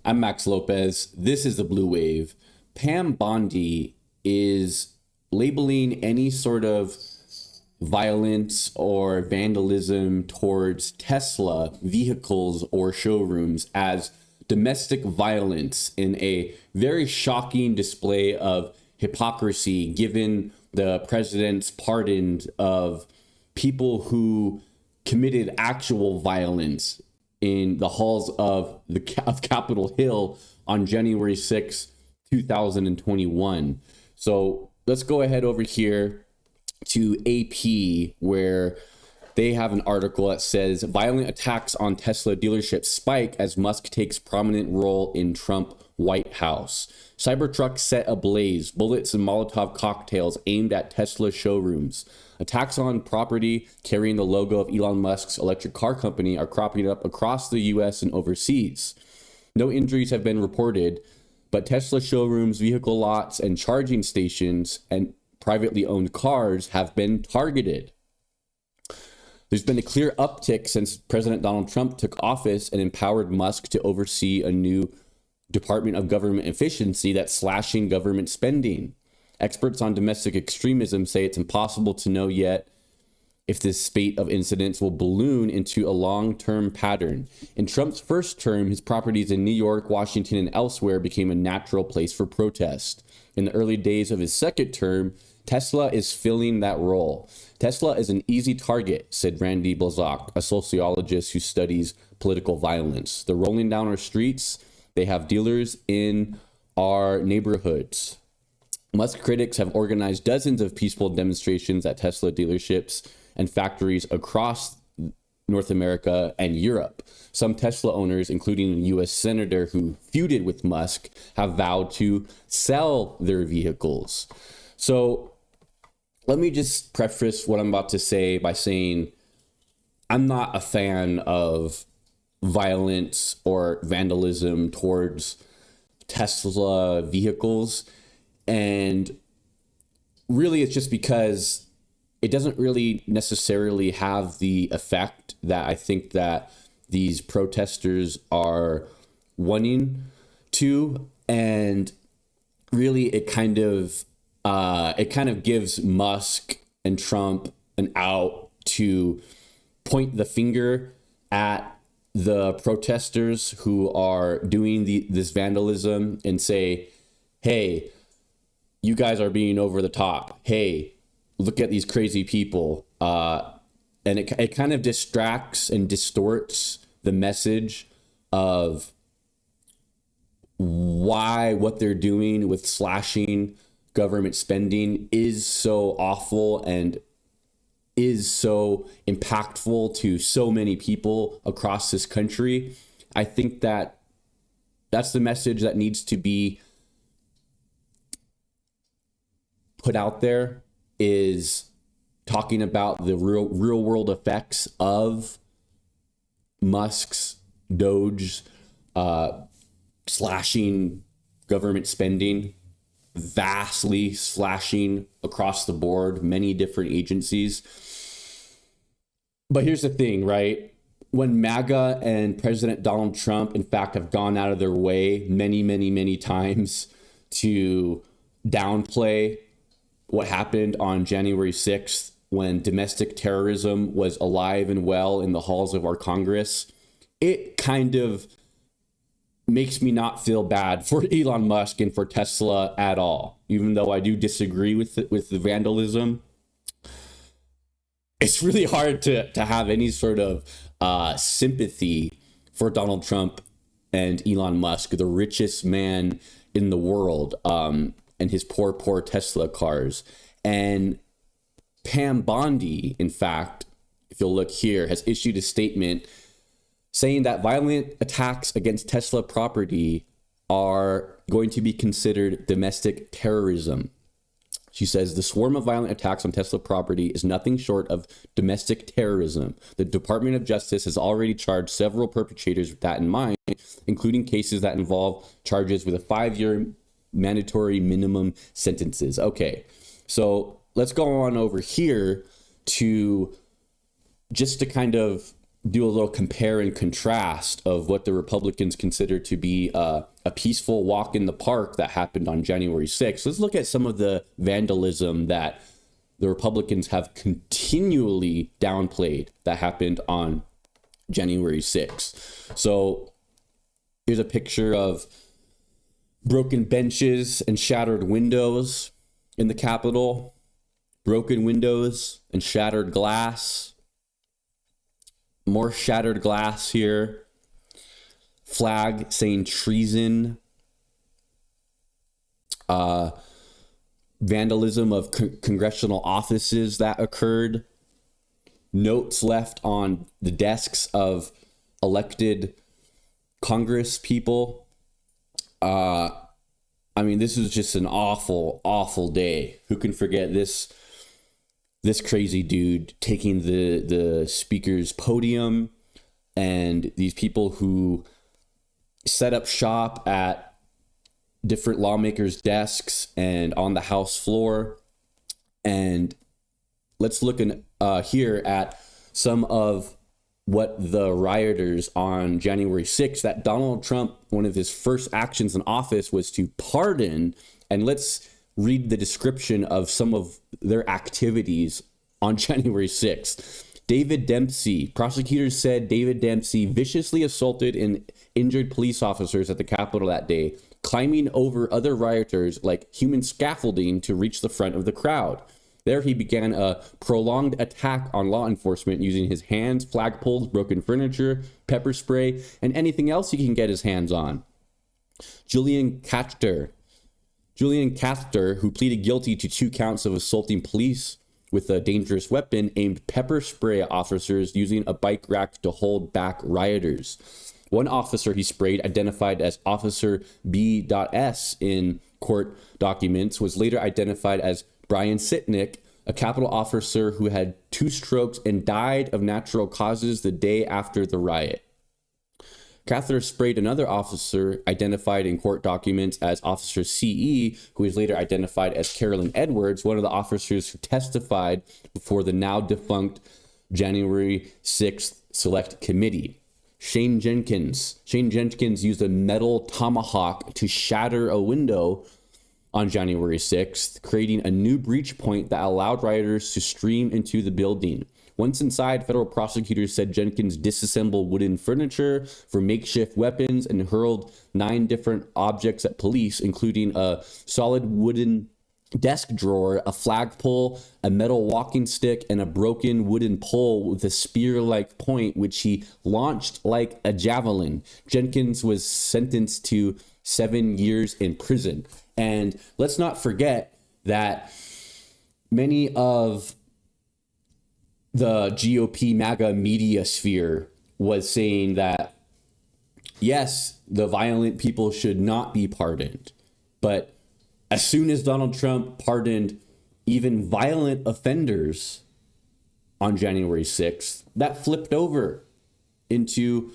I'm Max Lopez. This is the Blue Wave. Pam Bondi is labeling any sort of violence or vandalism towards Tesla vehicles or showrooms as domestic violence in a very shocking display of hypocrisy, given the president's pardon of people who committed actual violence in the halls of Capitol Hill on January 6, 2021. So let's go ahead over here to AP, where they have an article that says violent attacks on Tesla dealerships spike as Musk takes prominent role in Trump White House. Cybertrucks set ablaze, bullets and Molotov cocktails aimed at Tesla showrooms. Attacks on property carrying the logo of Elon Musk's electric car company are cropping up across the US and overseas. No injuries have been reported, but Tesla showrooms, vehicle lots, and charging stations and privately owned cars have been targeted. There's been a clear uptick since President Donald Trump took office and empowered Musk to oversee a new Department of Government Efficiency that's slashing government spending. Experts on domestic extremism say it's impossible to know yet if this spate of incidents will balloon into a long-term pattern. In Trump's first term, his properties in New York, Washington, and elsewhere became a natural place for protest. In the early days of his second term, Tesla is filling that role. Tesla is an easy target, said Randy Blazak, a sociologist who studies political violence. They're rolling down our streets. They have dealers in our neighborhoods. Musk critics have organized dozens of peaceful demonstrations at Tesla dealerships and factories across North America and Europe. Some Tesla owners, including a U.S. senator who feuded with Musk, have vowed to sell their vehicles. So let me just preface what I'm about to say by saying I'm not a fan of violence or vandalism towards Tesla vehicles. And really, it's just because it doesn't really necessarily have the effect that I think that these protesters are wanting to. And really, it kind of gives Musk and Trump an out to point the finger at the protesters who are doing this vandalism and say, hey, you guys are being over the top. Hey, look at these crazy people. And it kind of distracts and distorts the message of why what they're doing with slashing government spending is so awful and is so impactful to so many people across this country. I think that that's the message that needs to be put out there, is talking about the real world effects of Musk's Doge slashing government spending, vastly slashing across the board, many different agencies. But here's the thing, right? When MAGA and President Donald Trump, in fact, have gone out of their way many times to downplay what happened on January 6th when domestic terrorism was alive and well in the halls of our Congress, it kind of makes me not feel bad for Elon Musk and for Tesla at all. Even though I do disagree with the vandalism, it's really hard to have any sort of sympathy for Donald Trump and Elon Musk, the richest man in the world, and his poor Tesla cars. And Pam Bondi, in fact, if you'll look here, has issued a statement saying that violent attacks against Tesla property are going to be considered domestic terrorism. She says the swarm of violent attacks on Tesla property is nothing short of domestic terrorism. The Department of Justice has already charged several perpetrators with that in mind, including cases that involve charges with a 5-year mandatory minimum sentences. Okay, so let's go on over here to just to kind of do a little compare and contrast of what the Republicans consider to be a peaceful walk in the park that happened on January 6th. Let's look at some of the vandalism that the Republicans have continually downplayed that happened on January 6th. So here's a picture of broken benches and shattered windows in the Capitol, broken windows and shattered glass. More shattered glass here. Flag saying treason. Vandalism of congressional offices that occurred. Notes left on the desks of elected Congress people. I mean, this is just an awful, awful day. Who can forget this crazy dude taking the speaker's podium, and these people who set up shop at different lawmakers' desks and on the House floor. And let's look here at some of what the rioters on January 6th, that Donald Trump, one of his first actions in office was to pardon. And let's read the description of some of their activities on January 6th. David Dempsey, prosecutors said David Dempsey viciously assaulted and injured police officers at the Capitol that day, climbing over other rioters like human scaffolding to reach the front of the crowd. There he began a prolonged attack on law enforcement using his hands, flagpoles, broken furniture, pepper spray, and anything else he can get his hands on. Julian Caster, who pleaded guilty to 2 counts of assaulting police with a dangerous weapon, aimed pepper spray at officers using a bike rack to hold back rioters. One officer he sprayed, identified as Officer B.S. in court documents, was later identified as Brian Sitnick, a Capitol officer who had 2 strokes and died of natural causes the day after the riot. Cather sprayed another officer identified in court documents as Officer C.E., who was later identified as Carolyn Edwards, one of the officers who testified before the now defunct January 6th Select Committee. Shane Jenkins used a metal tomahawk to shatter a window on January 6th, creating a new breach point that allowed rioters to stream into the building. Once inside, federal prosecutors said Jenkins disassembled wooden furniture for makeshift weapons and hurled 9 different objects at police, including a solid wooden desk drawer, a flagpole, a metal walking stick, and a broken wooden pole with a spear-like point, which he launched like a javelin. Jenkins was sentenced to 7 years in prison. And let's not forget that many of the GOP MAGA media sphere was saying that, yes, the violent people should not be pardoned. But as soon as Donald Trump pardoned even violent offenders on January 6th, that flipped over into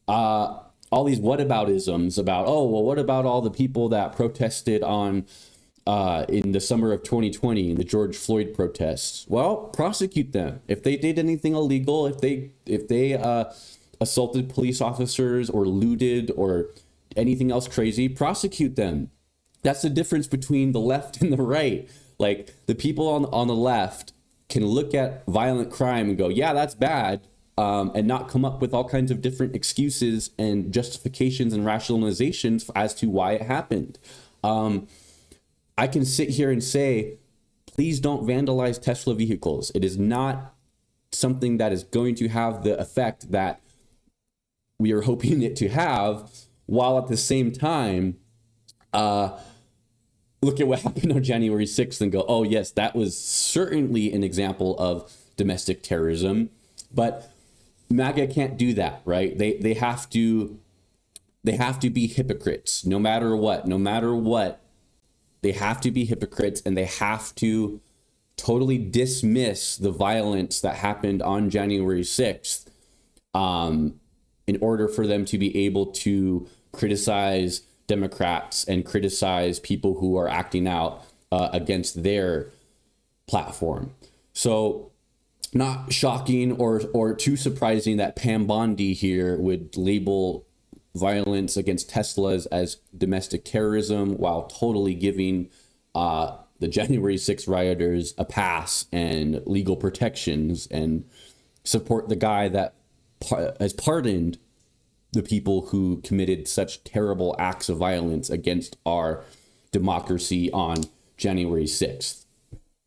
all these whataboutisms about, oh, well, what about all the people that protested on in the summer of 2020 in the George Floyd protests? Well, prosecute them. If they did anything illegal, if they assaulted police officers or looted or anything else crazy, prosecute them. That's the difference between the left and the right. Like, the people on the left can look at violent crime and go, yeah, that's bad, and not come up with all kinds of different excuses and justifications and rationalizations as to why it happened. I can sit here and say, please don't vandalize Tesla vehicles. It is not something that is going to have the effect that we are hoping it to have, while at the same time, look at what happened on January 6th and go, oh, yes, that was certainly an example of domestic terrorism. But MAGA can't do that, right? They have to be hypocrites no matter what. They have to be hypocrites, and they have to totally dismiss the violence that happened on January 6th in order for them to be able to criticize Democrats and criticize people who are acting out against their platform. So not shocking or too surprising that Pam Bondi here would label violence against Teslas as domestic terrorism while totally giving the January 6th rioters a pass and legal protections, and support the guy that has pardoned the people who committed such terrible acts of violence against our democracy on January 6th.